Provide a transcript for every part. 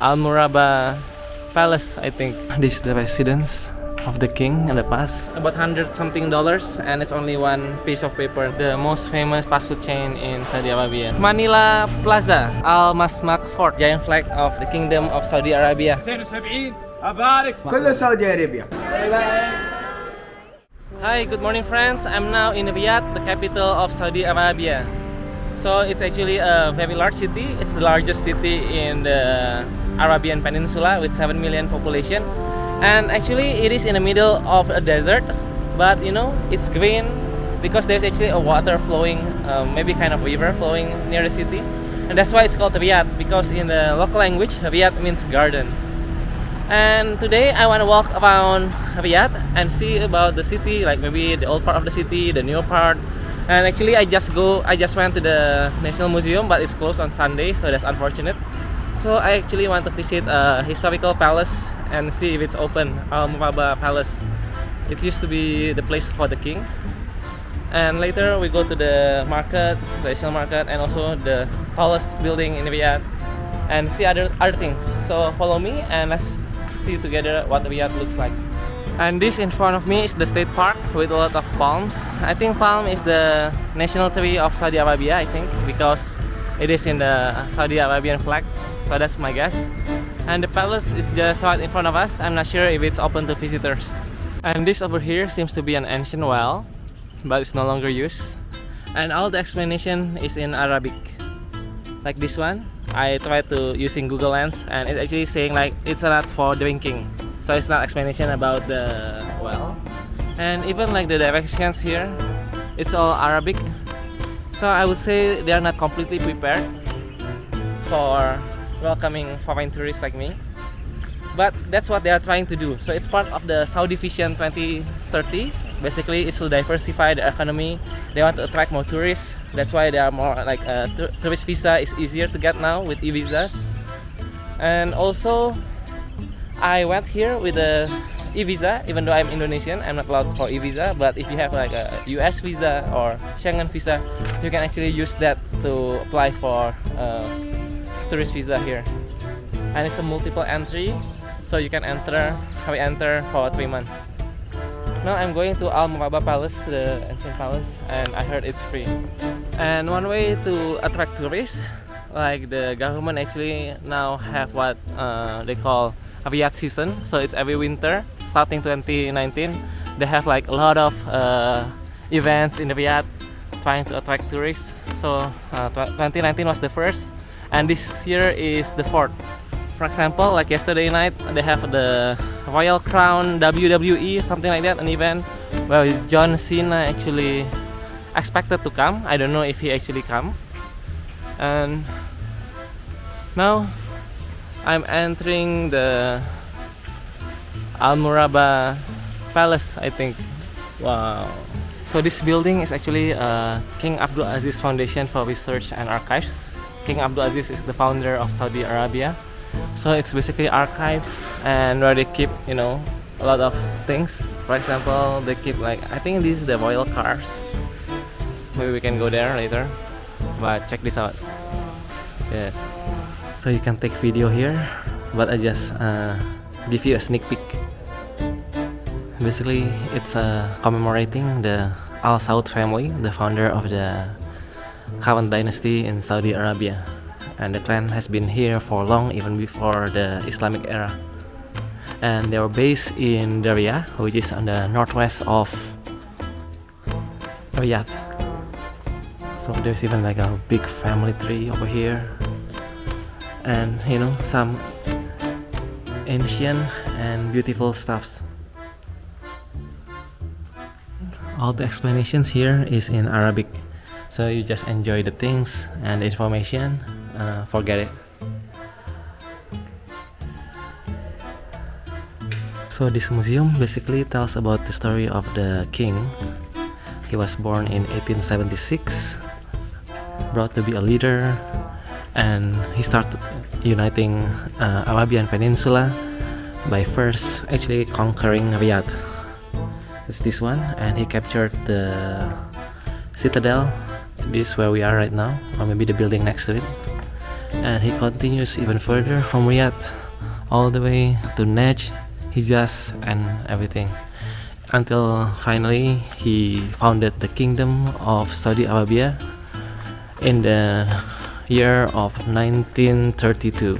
Al Murabba Palace, I think. This is the residence of the king in the past. About $100-something, and it's only one piece of paper. The most famous fast food chain in Saudi Arabia. Manila Plaza, Al Masmak Fort, giant flag of the Kingdom of Saudi Arabia. كله سعودي عربية. Hi, good morning friends. I'm now in Riyadh, the capital of Saudi Arabia. So it's actually a very large city. It's the largest city in the Arabian Peninsula with 7 million population. And actually it is in the middle of a desert, but you know, it's green because there's actually a water flowing, maybe kind of river flowing near the city. And that's why it's called Riyadh, because in the local language, Riyadh means garden. And today I want to walk around Riyadh and see about the city, like maybe the old part of the city, the new part. And actually I just went to the National Museum, but it's closed on Sunday, so that's unfortunate. So I actually want to visit a historical palace and see if it's open, Al Murabba Palace. It used to be the place for the king. And later we go to the market, the national market, and also the tallest building in Riyadh, and see other things. So follow me and let's see together what Riyadh looks like. And this in front of me is the state park with a lot of palms. I think palm is the national tree of Saudi Arabia, I think, because it is in the Saudi Arabian flag. So that's my guess. And the palace is just right in front of us. I'm not sure if it's open to visitors. And this over here seems to be an ancient well, but it's no longer used. And all the explanation is in Arabic. Like this one, I tried to using Google Lens, and it's actually saying like it's not for drinking. So it's not explanation about the well. And even like the directions here, it's all Arabic. So I would say they are not completely prepared for welcoming foreign tourists like me. But that's what they are trying to do. So it's part of the Saudi Vision 2030. Basically, it's to diversify the economy. They want to attract more tourists. That's why they are more like tourist visa is easier to get now with e-visas. And also, I went here with a e-visa, even though I'm Indonesian, I'm not allowed for e-visa. But if you have like a US visa or Schengen visa, you can actually use that to apply for tourist visa here. And it's a multiple entry, so you can re-enter for 3 months. Now I'm going to Al Murabba Palace, the ancient palace, and I heard it's free. And one way to attract tourists, like the government actually now have what they call Riyadh season. So it's every winter, starting 2019. They have like a lot of events in Riyadh trying to attract tourists. So 2019 was the first, and this year is the fourth. For example, like yesterday night, they have the Royal Crown WWE, something like that, an event where John Cena actually expected to come. I don't know if he actually come. And now I'm entering the Al Murabba Palace, I think. Wow. So this building is actually King Abdul Aziz Foundation for Research and Archives. King Abdul Aziz is the founder of Saudi Arabia. So it's basically archives, and where they keep, you know, a lot of things. For example, they keep like, I think this is the royal cars. Maybe we can go there later. But check this out. Yes. So you can take video here, but I just give you a sneak peek. Basically, it's commemorating the Al Saud family, the founder of the current dynasty in Saudi Arabia. And the clan has been here for long, even before the Islamic era. And they were based in Diriyah, which is on the northwest of Riyadh. So there's even like a big family tree over here, and you know, some ancient and beautiful stuffs. All the explanations here is in Arabic, so you just enjoy the things and the information. Forget it. So this museum basically tells about the story of the king. He was born in 1876, brought to be a leader, and he started uniting Arabian Peninsula by first actually conquering Riyadh. It's this one, and he captured the citadel. This is where we are right now, or maybe the building next to it. and he continues even further from Riyadh all the way to Najd, Hijaz, and everything, until finally he founded the Kingdom of Saudi Arabia in the year of 1932.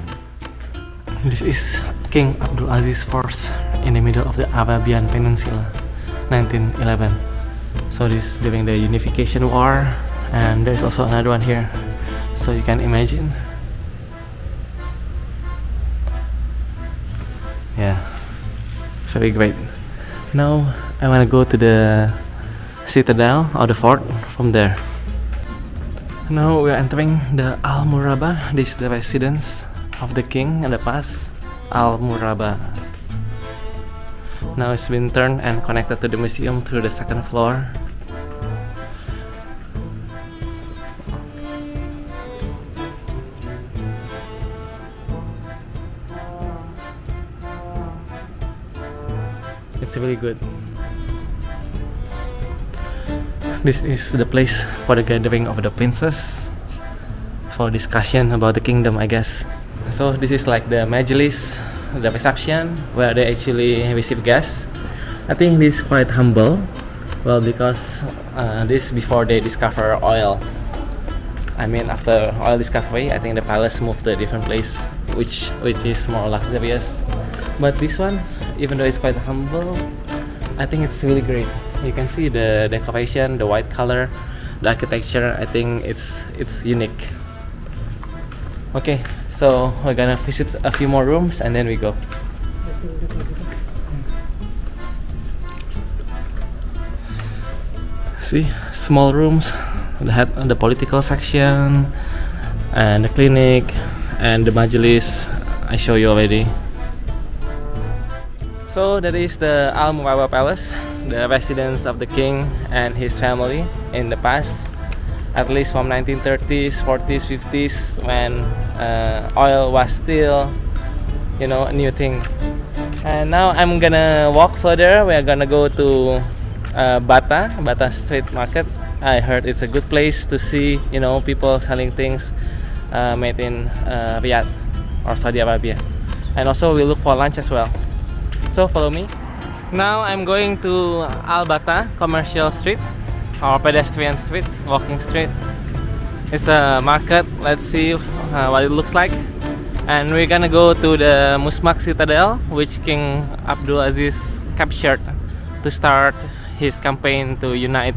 This is King Abdul Aziz Force in the middle of the Arabian Peninsula, 1911. So this is during the Unification War, and there's also another one here, so you can imagine. Yeah, very great. Now I want to go to the citadel or the fort from there. Now we are entering the Al Murabba. This is the residence of the king in the past, Al Murabba. Now it's been turned and connected to the museum through the second floor. It's really good. This is the place for the gathering of the princes for discussion about the kingdom, I guess. So this is like the majlis, the reception where they actually receive guests. I think this is quite humble. Well, because this before they discover oil. I mean, after oil discovery, I think the palace moved to a different place, which is more luxurious. But this one, even though it's quite humble, I think it's really great. You can see the decoration, the white color, the architecture. I think it's unique. Okay, so we're gonna visit a few more rooms and then we go. See, small rooms. They have the political section and the clinic and the majlis. I show you already. So that is the Al Murabba Palace, the residence of the king and his family in the past, at least from 1930s, 40s, 50s, when oil was still, a new thing. And now I'm gonna walk further. We are gonna go to Bata Street Market. I heard it's a good place to see, people selling things made in Riyadh or Saudi Arabia. And also we look for lunch as well. So follow me. Now I'm going to Al Bata Commercial Street or pedestrian street, walking street. It's a market. Let's see what it looks like. And we're gonna go to the Musmaq Citadel, which King Abdul Aziz captured to start his campaign to unite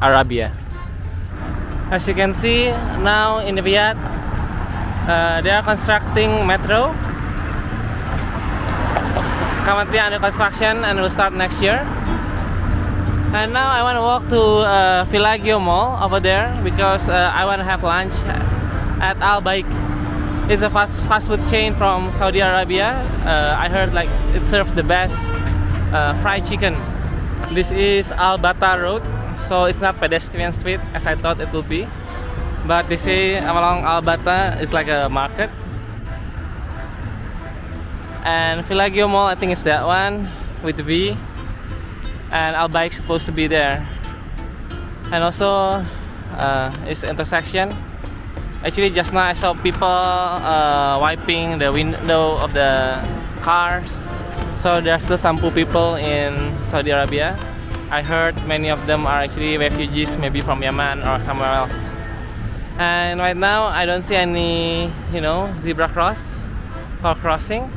Arabia. As you can see now in Riyadh, they are constructing metro. Currently under construction and will start next year. And now I want to walk to Villaggio Mall over there because I want to have lunch at Al Baik. It's a fast food chain from Saudi Arabia. I heard like it serves the best fried chicken. This is Al Bata Road, so it's not pedestrian street as I thought it would be. But they say along Al Bata is like a market. And Villaggio Mall, I think it's that one with V, and Al Baik supposed to be there. And also it's intersection. Actually just now I saw people wiping the window of the cars. So there are still some poor people in Saudi Arabia. I heard many of them are actually refugees, maybe from Yemen or somewhere else. And right now I don't see any, zebra cross for crossing.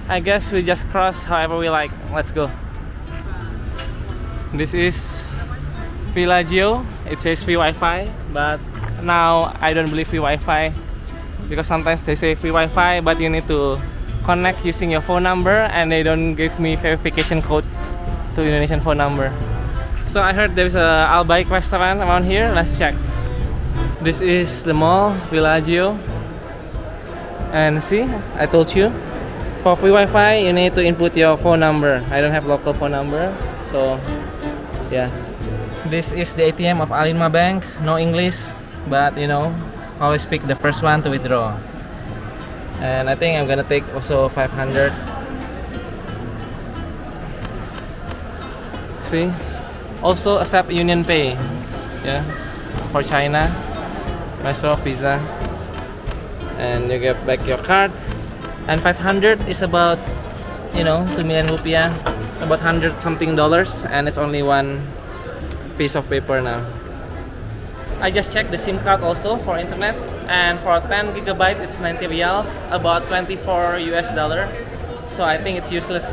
I guess we just cross however we like. Let's go. This is Villaggio. It says free Wi-Fi, but now I don't believe free Wi-Fi because sometimes they say free Wi-Fi, but you need to connect using your phone number, and they don't give me verification code to Indonesian phone number. So I heard there is a Al Baik restaurant around here. Let's check. This is the mall, Villaggio, and see, I told you. For free Wi-Fi, you need to input your phone number. I don't have local phone number, so yeah. This is the ATM of Al-Inma Bank. No English, but always pick the first one to withdraw. And I think I'm gonna take also 500. See, also accept Union Pay. Yeah, for China, Maestro, Visa, and you get back your card. And 500 is about, you know, 2 million rupiah, about 100 something dollars, and it's only one piece of paper now. I just checked the SIM card also for internet, and for 10 gigabyte it's 90 reals, about 24 US dollar. So I think it's useless.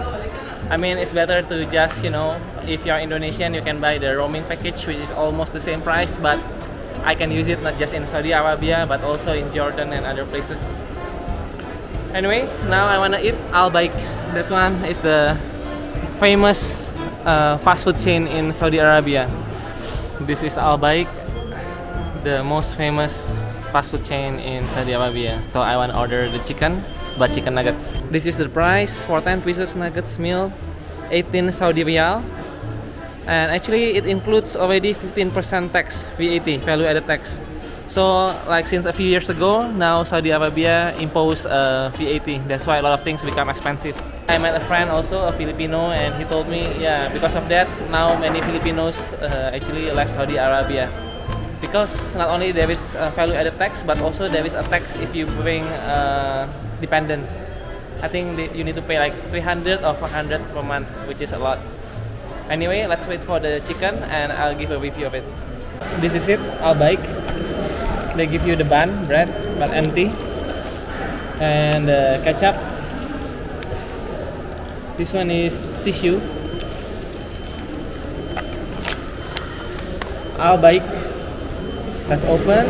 I mean, it's better to just, you know, if you're Indonesian, you can buy the roaming package, which is almost the same price, but I can use it not just in Saudi Arabia, but also in Jordan and other places. Anyway, now I wanna eat Al Baik. This one is the famous fast food chain in Saudi Arabia. This is Al Baik, the most famous fast food chain in Saudi Arabia. So I wanna order the chicken, but chicken nuggets. This is the price for 10 pieces nuggets meal, 18 Saudi Riyal. And actually it includes already 15% tax, VAT, value added tax. So like since a few years ago, now Saudi Arabia imposed VAT. That's why a lot of things become expensive. I met a friend also, a Filipino, and he told me, yeah, because of that, now many Filipinos actually left Saudi Arabia. Because not only there is value added tax, but also there is a tax if you bring dependents. I think you need to pay like 300 or 400 per month, which is a lot. Anyway, let's wait for the chicken and I'll give a review of it. This is it, Al Baik. They give you the bun, bread, but empty, and ketchup. This one is tissue. Al Baik. Let's open.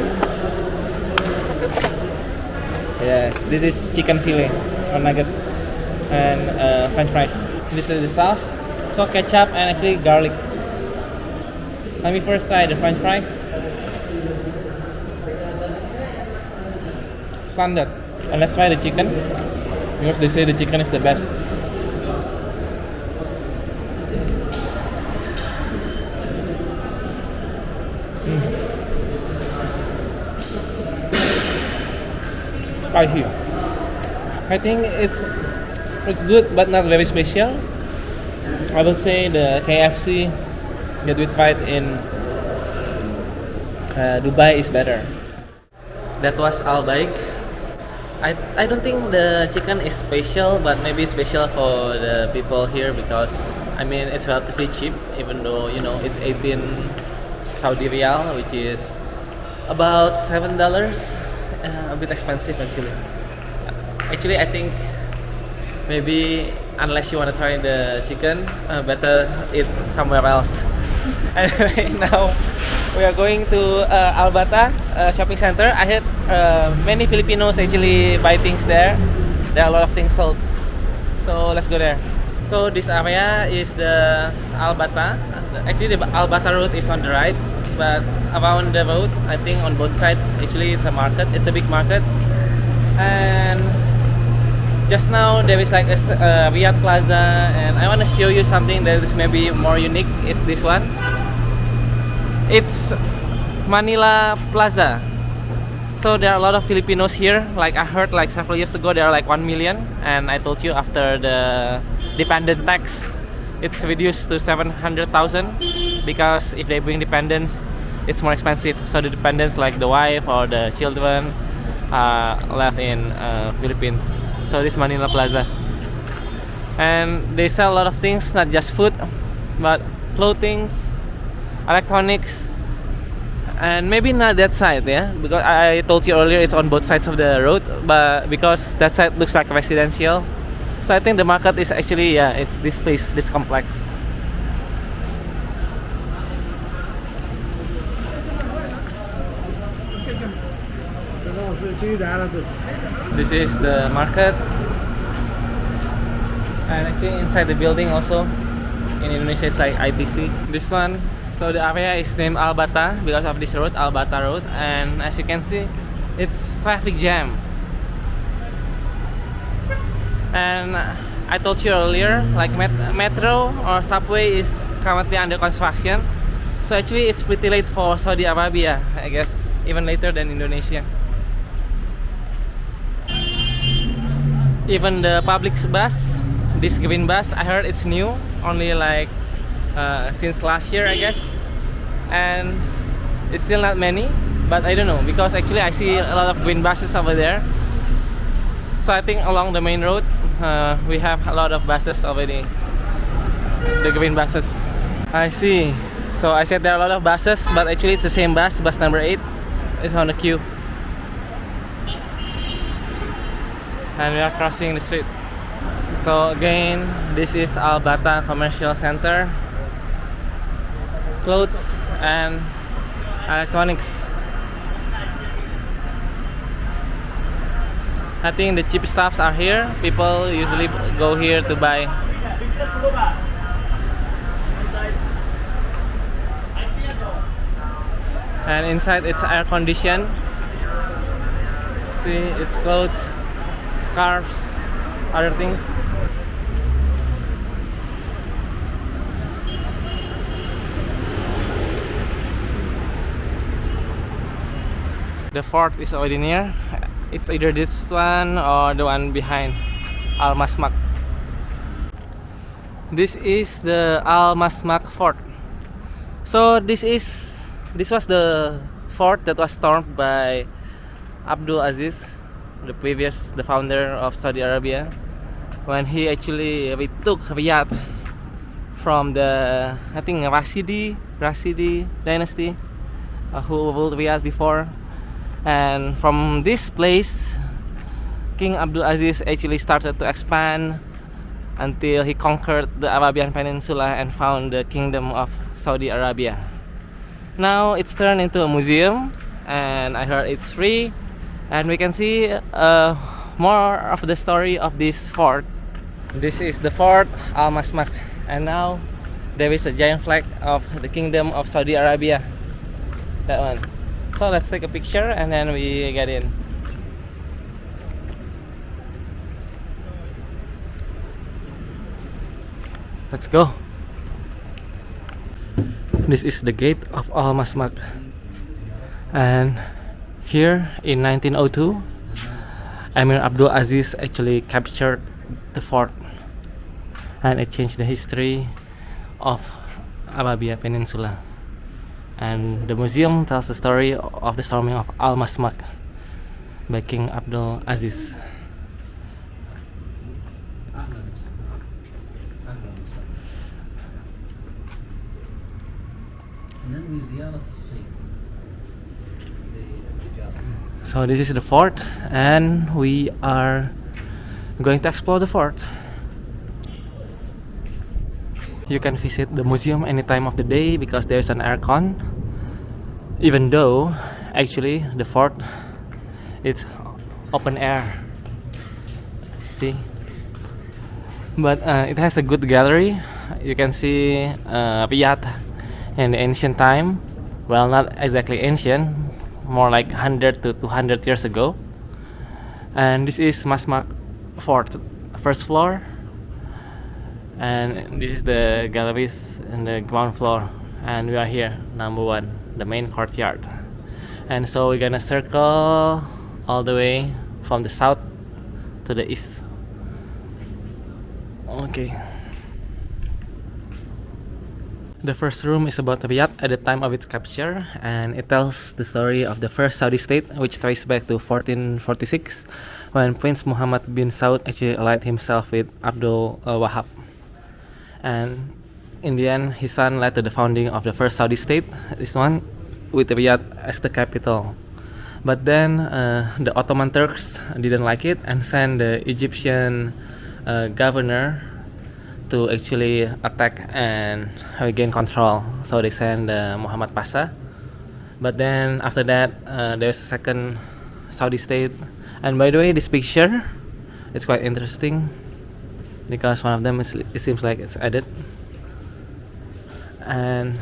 Yes, this is chicken fillet or nugget and French fries. This is the sauce. So ketchup and actually garlic. Let me first try the French fries. Standard. And let's try the chicken, because they say the chicken is the best. Spicy. I think it's good, but not very special. I will say the KFC that we tried in Dubai is better. That was Al Baik. I don't think the chicken is special, but maybe it's special for the people here because I mean it's relatively cheap, even though you know it's 18 Saudi Riyal, which is about $7. A bit expensive actually. Actually, I think maybe unless you want to try the chicken, better eat somewhere else. Anyway, now we are going to Al Bata shopping center. I heard many Filipinos actually buy things there. There are a lot of things sold. So let's go there. So this area is the Al Bata. Actually, the Al Bata road is on the right, but around the road, I think on both sides, actually it's a market. It's a big market. And just now there is like a Riyadh Plaza, and I want to show you something that is maybe more unique. It's this one. It's Manila Plaza. So there are a lot of Filipinos here. Like I heard like several years ago there are like 1 million, and I told you after the dependent tax it's reduced to 700,000 because if they bring dependents it's more expensive. So the dependents like the wife or the children left in Philippines. So this Manila Plaza, and they sell a lot of things, not just food but clothing, electronics, and maybe not that side, yeah, because I told you earlier it's on both sides of the road, but because that side looks like residential, so I think the market is actually, yeah, it's this place, this complex. This is the market, and actually inside the building also in Indonesia it's like ITC. This one, so the area is named Al Bata because of this road, Al Bata Road, and as you can see it's traffic jam. And I told you earlier, like metro or subway is currently under construction, so actually it's pretty late for Saudi Arabia, I guess even later than Indonesia. Even the public bus, this green bus, I heard it's new, only like since last year I guess, and it's still not many, but I don't know, because actually I see a lot of green buses over there, So I think along the main road, we have a lot of buses already. The green buses. I see. So I said there are a lot of buses, but actually it's the same bus, bus number 8. It's on the queue. And we are crossing the street. So again, this is Al Bata Commercial Center. Clothes and electronics. I think the cheap stuffs are here. People usually go here to buy. And inside it's air conditioned. See, it's clothes, scarves, other things. The fort is already near. It's either this one or the one behind Al Masmak. This is the Al Masmak Fort. So this was the fort that was stormed by Abdul Aziz, the founder of Saudi Arabia, when he actually retook Riyadh from the, I think, Rashidi dynasty, who ruled Riyadh before. And from this place, King Abdul Aziz actually started to expand until he conquered the Arabian Peninsula and found the Kingdom of Saudi Arabia. Now it's turned into a museum, and I heard it's free, and we can see more of the story of this fort. This is the fort Al Masmak, and now there is a giant flag of the Kingdom of Saudi Arabia. That one. So let's take a picture and then we get in. Let's go. This is the gate of Al Masmak, and here in 1902 Emir Abdul Aziz actually captured the fort, and it changed the history of Arabia Peninsula. And the museum tells the story of the storming of Al Masmak by King Abdul Aziz. So this is the fort, and we are going to explore the fort. You can visit the museum any time of the day because there's an aircon, even though actually the fort is open air. See, but it has a good gallery. You can see Riyadh in the ancient time. Well, not exactly ancient, more like 100 to 200 years ago. And this is Masmak Fort, first floor. And this is the galleries in the ground floor, and we are here, number 1, the main courtyard. And so we're gonna circle all the way from the south to the east. Okay. The first room is about Riyadh at the time of its capture, and it tells the story of the first Saudi state, which traces back to 1446, when Prince Muhammad bin Saud actually allied himself with Abdul Wahab. And in the end, his son led to the founding of the first Saudi state, this one, with Riyadh as the capital. But then the Ottoman Turks didn't like it and sent the Egyptian governor to actually attack and regain control. So they sent Muhammad Pasha. But then after that, there's a second Saudi state. And by the way, this picture, it's quite interesting, because one of them it seems like it's added. And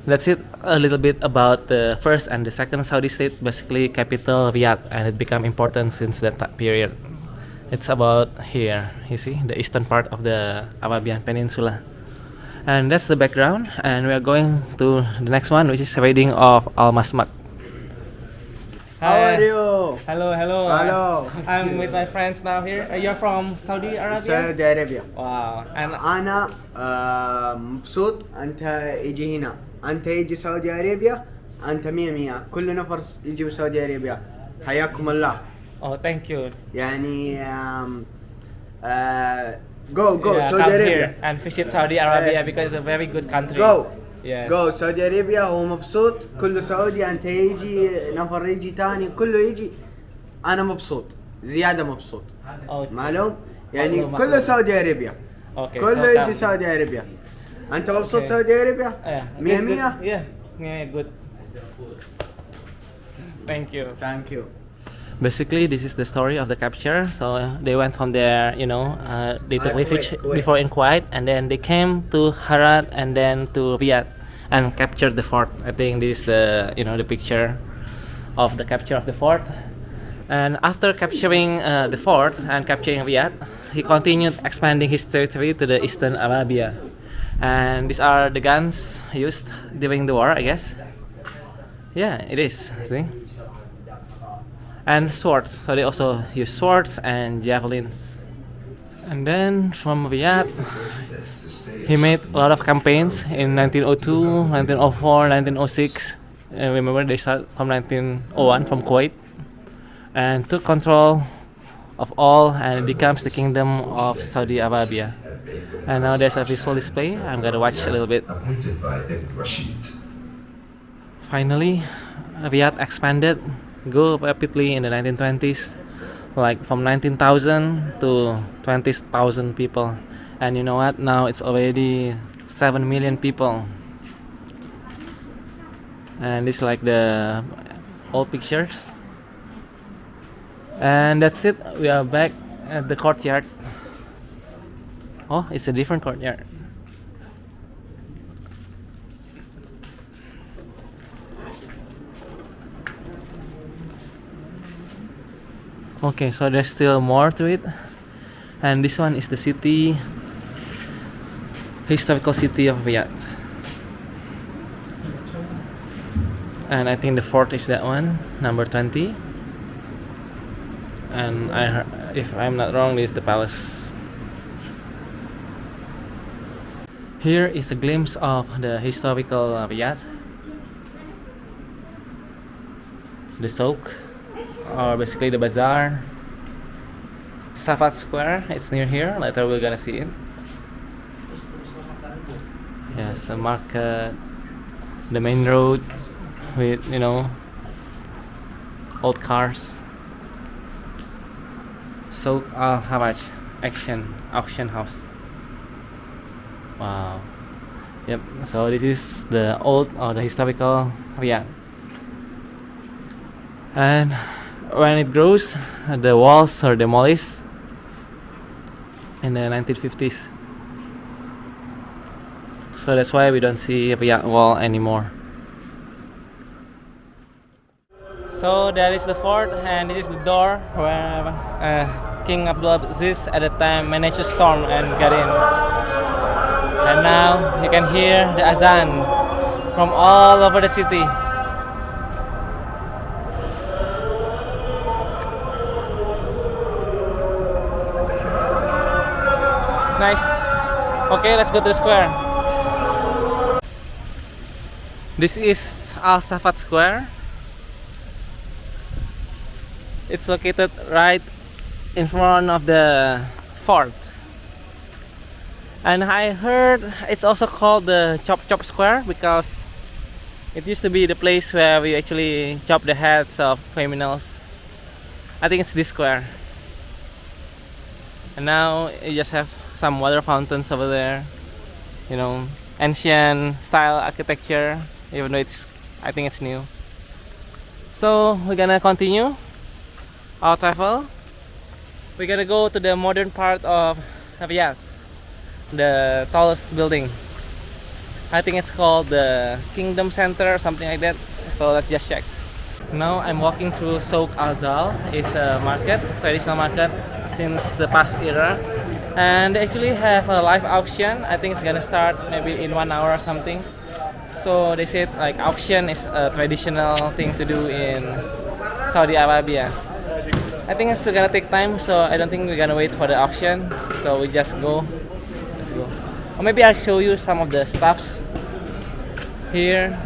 that's it, a little bit about the first and the second Saudi state, basically capital Riyadh, and it became important since that period. It's about here, you see, the eastern part of the Arabian Peninsula. And that's the background, and we are going to the next one, which is raiding of Al Masmak. How are you? Hello, hello. Hello. I'm with my friends now here. You're from Saudi Arabia? Saudi Arabia. Wow. And أنا مبسوط. أنت إجي هنا. أنت إجي سعودي أرابيا. أنت 100 كل نفر يجي سعودي أرابيا. حياكم الله. Oh, thank you. يعني go Yeah, Saudi come Arabia. here and visit Saudi Arabia Eh. because it's a very good country. جو Yes. جو سعودي ارابيا. هو مبسوط كله سعودي. انت يجي نفر يجي تاني كله يجي. انا مبسوط زياده مبسوط. Oh, معلوم يعني معلوم، كله معلوم. سعودي ارابيا. okay. كله so يجي come. سعودي ارابيا. انت مبسوط Okay. سعودي ارابيا؟ Yeah. مية it's good. مية. Yeah. Yeah, good. Thank you. ثانك يو. Basically, this is the story of the capture. So they went from there, they took refuge Kuwait. before in Kuwait, and then they came to Herat and then to Riyadh and captured the fort. I think this is the picture of the capture of the fort. And after capturing the fort and capturing Riyadh, he continued expanding his territory to the eastern Arabia. And these are the guns used during the war, I guess. Yeah, it is. See? And swords. So they also use swords and javelins. And then from Riyadh, he made a lot of campaigns in 1902, 1904, 1906. And remember, they started from 1901 from Kuwait and took control of all, and it becomes the kingdom of Saudi Arabia. And now there's a visual display. I'm gonna watch a little bit. Appointed by Ibn Rashid. Finally, Riyadh expanded, grew rapidly in the 1920s, like from 19,000 to 20,000 people. And you know what? Now it's already 7 million people. And it's like the old pictures. And that's it. We are back at the courtyard. Oh, it's a different courtyard. Okay, so there's still more to it. And this one is the historical city of Riyadh. And I think the fort is that one, number 20. And if I'm not wrong, this is the palace. Here is a glimpse of the historical Riyadh. The souk, or basically the bazaar. Safat Square, it's near here. Later we're gonna see it. Yes, a market, the main road with old cars. Souk Al Haraj auction house. Wow. Yep. So this is the old or the historical Riyadh. And when it grows, the walls are demolished in the 1950s. So that's why we don't see Riyadh wall anymore. So that is the fort, and this is the door where King Abdulaziz at the time managed to storm and get in. And now you can hear the azan from all over the city. Nice. Okay, let's go to the square. This is Al Safat Square. It's located right in front of the fort. And I heard it's also called the Chop Chop Square because it used to be the place where we actually chop the heads of criminals. I think it's this square. And now you just have some water fountains over there. Ancient style architecture, even though I think it's new. So we're gonna continue our travel. We're gonna go to the modern part of Riyadh, the tallest building. I think it's called the Kingdom Center or something like that. So let's just check. Now I'm walking through Souk Al-Zal. It's a market, traditional market since the past era. And they actually have a live auction. I think it's gonna start maybe in 1 hour or something. So they said like auction is a traditional thing to do in Saudi Arabia. I think it's still gonna take time, so I don't think we're gonna wait for the auction. So we just go. Let's go. Or maybe I'll show you some of the stuffs here.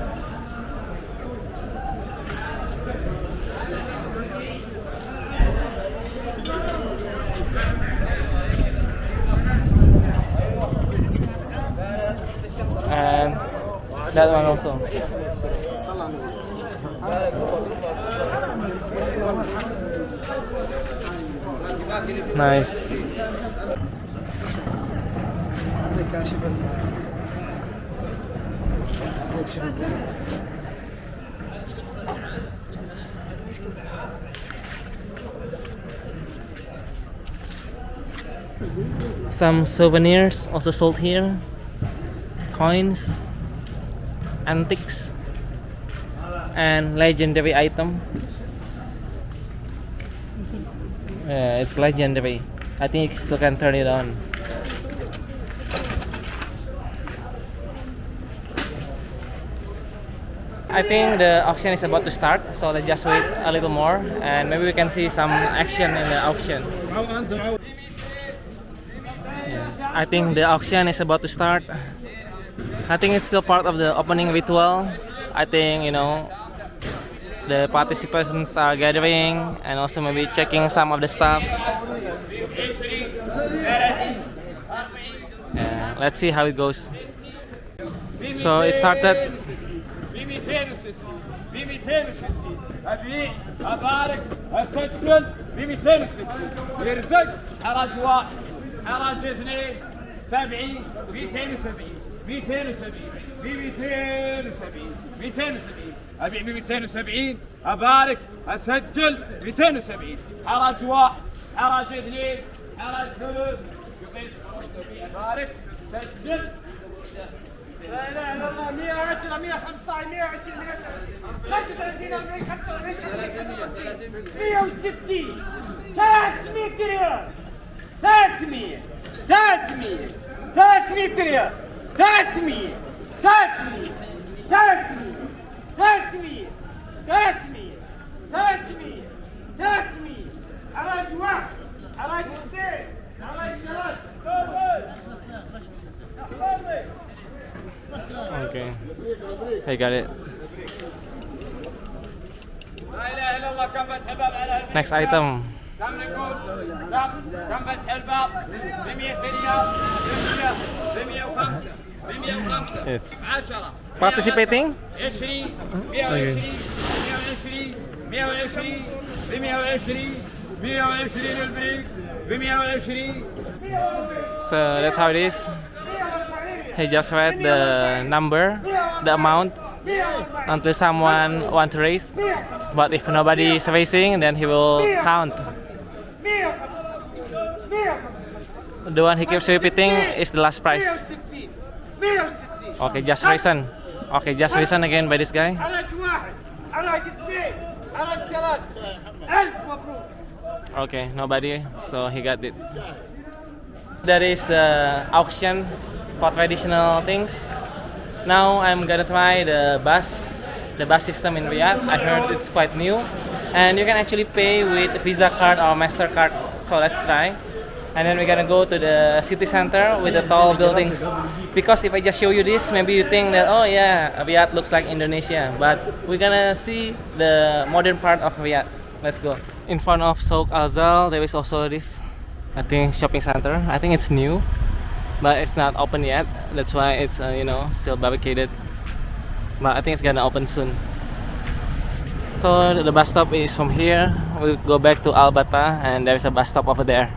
That one also. Nice. Some souvenirs also sold here. Coins, antiques, and legendary item. Yeah, it's legendary. I think you still can turn it on. I think the auction is about to start, so let's just wait a little more and maybe we can see some action in the auction. Yes, I think the auction is about to start. I think it's still part of the opening ritual. I think, you know, the participants are gathering and also maybe checking some of the stuff. Yeah, let's see how it goes. So it started. ب 260 ابيع ابارك اسجل ب 260 يرزق حرج واحد حرج اثنين 70 270 270 ب 270 270 ابيع ب 270 ابارك اسجل 270 حرج واحد حرج اثنين حرج ثلاث ابارك سجل لا اله الا الله 110 115 120 130 160 300 ريال 300 300 300 ريال 300 300 300 300 300 300 300 على واحد على اثنين على ثلاث Okay, I got it. لا اله الا الله كم فتح الباب على Next item. كم نقول كم فتح الباب ب 100 ريال ب 105 ب 105 Yes. 10 Participating? 20 120 120 ب 120 120 البريك ب 120 So that's how it is. He just read the number, the amount, until someone want to raise. But if nobody is raising, then he will count. The one he keeps repeating is the last price. Okay, just listen. Okay, just listen again by this guy. Okay, nobody, so he got it. That is the auction for traditional things. Now I'm gonna try the bus system in Riyadh. I heard it's quite new, and you can actually pay with Visa card or Mastercard. So let's try. And then we're gonna go to the city center with the tall buildings. Because if I just show you this, maybe you think that, oh yeah, Riyadh looks like Indonesia. But we're gonna see the modern part of Riyadh. Let's go. In front of Souk Al-Zal, there is also this, I think, shopping center. I think it's new, but it's not open yet. That's why it's you know, still barricaded. But I think it's gonna open soon. So the bus stop is from here. We'll go back to Al Bata, and there's a bus stop over there.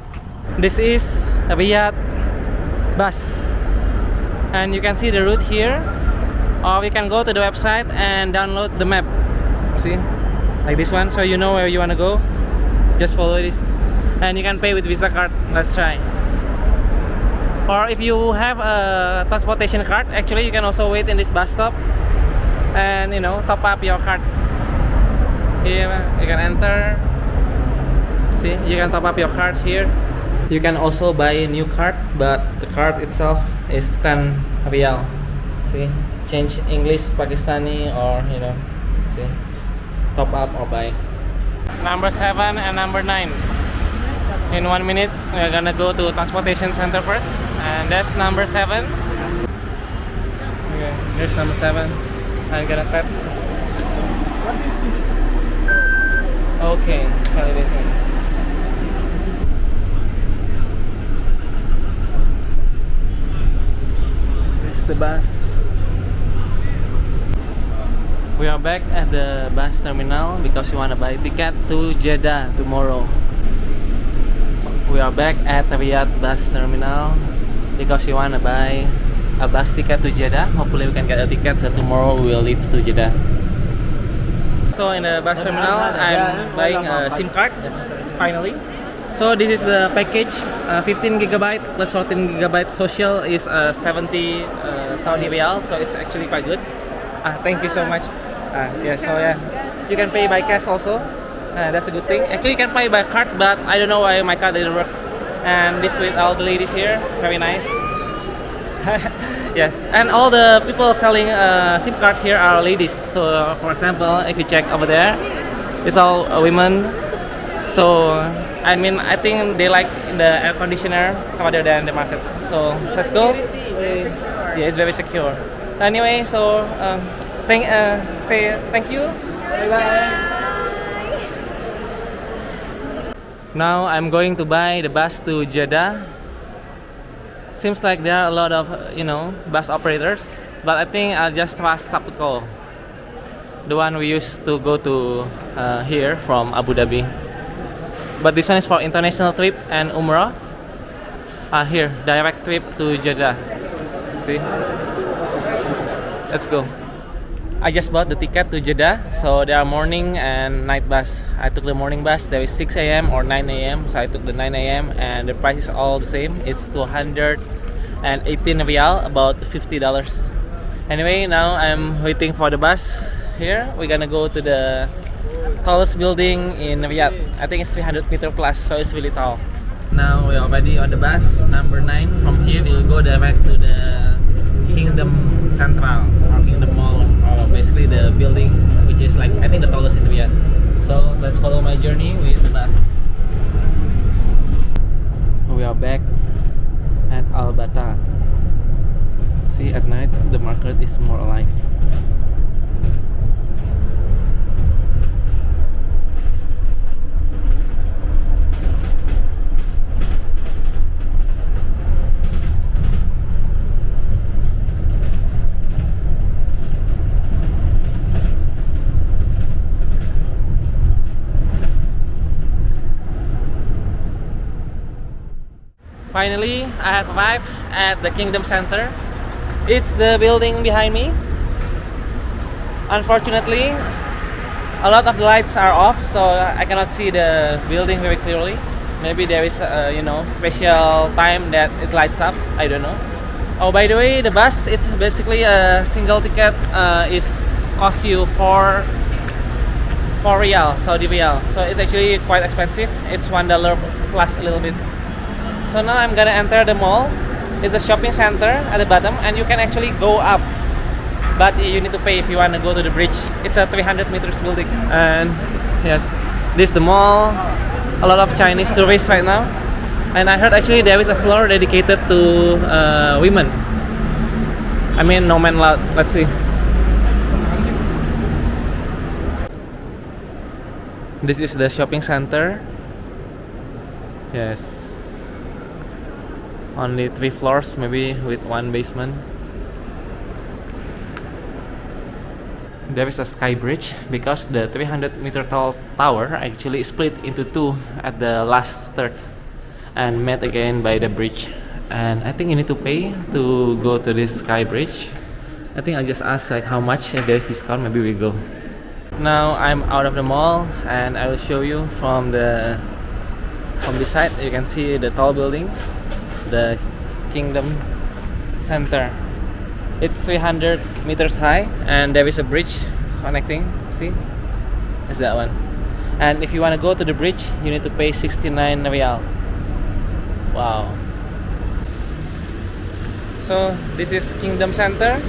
This is Riyadh bus, and you can see the route here, or we can go to the website and download the map. See, like this one, so you know where you want to go. Just follow this, and you can pay with Visa card. Let's try. Or if you have a transportation card, actually you can also wait in this bus stop and, you know, top up your card. Here you can enter. See, you can top up your card here. You can also buy a new card, but the card itself is 10 Riyal. See, change English, Pakistani, or, you know, see, top up or buy. Number 7 and number 9. In 1 minute, we're gonna go to transportation center first, and that's number 7. Okay, there's number 7. I'm gonna tap. Okay, validation. There's the bus. We are back at the bus terminal because we want to buy ticket to Jeddah tomorrow. We are back at Riyadh bus terminal because we want to buy a bus ticket to Jeddah. Hopefully we can get a ticket so tomorrow we will leave to Jeddah. So in the bus terminal I'm buying a SIM card finally. So this is the package, 15 gigabyte plus 14 gigabyte social is 70 Saudi Riyal, so it's actually quite good. Thank you so much. You can pay by cash also. That's a good thing. Actually, you can pay by card, but I don't know why my card didn't work. And this with all the ladies here, very nice. Yes, and all the people selling SIM card here are ladies. So, for example, if you check over there, it's all women. So, I mean, I think they like the air conditioner rather than the market. So, let's go. Yeah, it's very secure. Anyway, so say thank you. Bye bye. Now I'm going to buy the bus to Jeddah. Seems like there are a lot of bus operators, but I think I'll just trust Sapco, the one we used to go to here from Abu Dhabi. But this one is for international trip and Umrah. Here, direct trip to Jeddah. See? Let's go. I just bought the ticket to Jeddah, so there are morning and night bus. I took the morning bus, there is 6 a.m. or 9 a.m. So I took the 9 a.m. and the price is all the same. It's 218 Riyal, about $50. Anyway, now I'm waiting for the bus here. We're gonna go to the tallest building in Riyadh. I think it's 300 meter plus, so it's really tall. Now we're already on the bus, number 9. From here, we'll go direct to the Kingdom Central or Kingdom Mall, or basically the building which is like I think the tallest in Riyadh. So let's follow my journey with the bus. We are back at Al Bata. See, at night the market is more alive. Finally, I have arrived at the Kingdom Center. It's the building behind me. Unfortunately, a lot of the lights are off, so I cannot see the building very clearly. Maybe there is a special time that it lights up. I don't know. Oh, by the way, the bus, it's basically a single ticket. Is cost you 4 Riyal, Saudi Riyal. So it's actually quite expensive. It's $1 plus a little bit. So now I'm gonna enter the mall. It's a shopping center at the bottom, and you can actually go up, but you need to pay if you want to go to the bridge. It's a 300 meters building. And yes, this is the mall. A lot of Chinese tourists right now, and I heard actually there is a floor dedicated to women. I mean, no man allowed. Let's see. This is the shopping center. Yes. Only 3 floors, maybe with 1 basement. There is a sky bridge because the 300 meter tall tower actually split into 2 at the last third and met again by the bridge. And I think you need to pay to go to this sky bridge. I think I'll just ask like how much. If there's discount, maybe we go. Now I'm out of the mall and I will show you from the side. You can see the tall building, the Kingdom Center. It's 300 meters high and there is a bridge connecting. See? It's that one. And if you want to go to the bridge, you need to pay 69 Riyal. Wow. So this is Kingdom Center.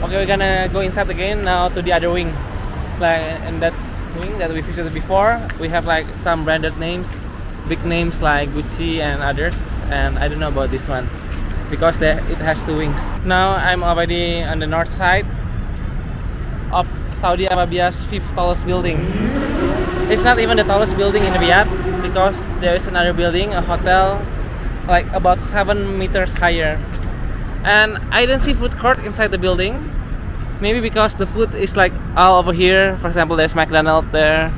Okay, we're gonna go inside again now to the other wing. Like in that wing that we visited before, we have like some branded names, big names like Gucci and others. And I don't know about this one because it has 2 wings. Now I'm already on the north side of Saudi Arabia's 5th tallest building. It's not even the tallest building in Riyadh because there is another building, a hotel, like about 7 meters higher. And I didn't see food court inside the building. Maybe because the food is like all over here. For example, there's McDonald's there.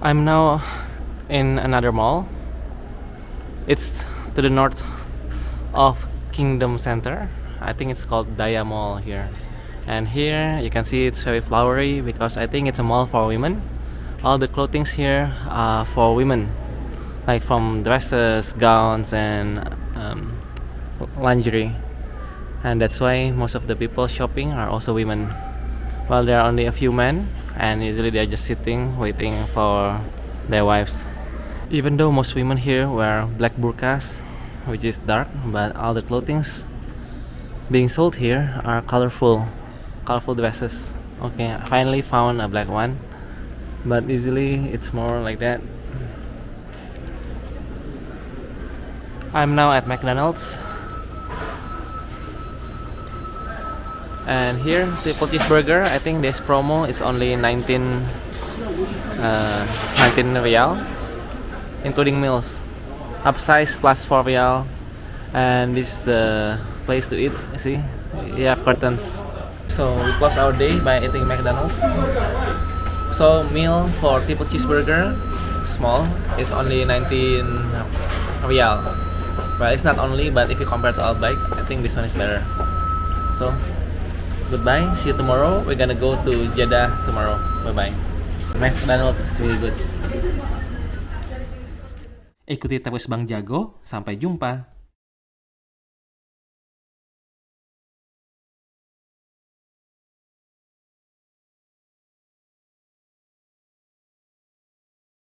I'm now in another mall. It's to the north of Kingdom Center. I think it's called Daya Mall here. And here you can see it's very flowery because I think it's a mall for women. All the clothings here are for women, like from dresses, gowns, and lingerie. And that's why most of the people shopping are also women. While there are only a few men, and usually they're just sitting waiting for their wives. Even though most women here wear black burqas, which is dark, but all the clothings being sold here are colorful dresses. Okay, I finally found a black one, but usually it's more like that. I'm now at McDonald's, and here triple cheeseburger, I think this promo is only 19 real, including meals. Upsize plus 4 real, and this is the place to eat. You see, you have curtains. So we close our day by eating McDonald's. So meal for triple cheeseburger, small, is only 19 real. Well, it's not only, but if you compare to Outback, I think this one is better. So goodbye, see you tomorrow. We're gonna go to Jeddah tomorrow. Bye bye. McDonald's is really good. Ikuti terus Bang Jago. Sampai jumpa.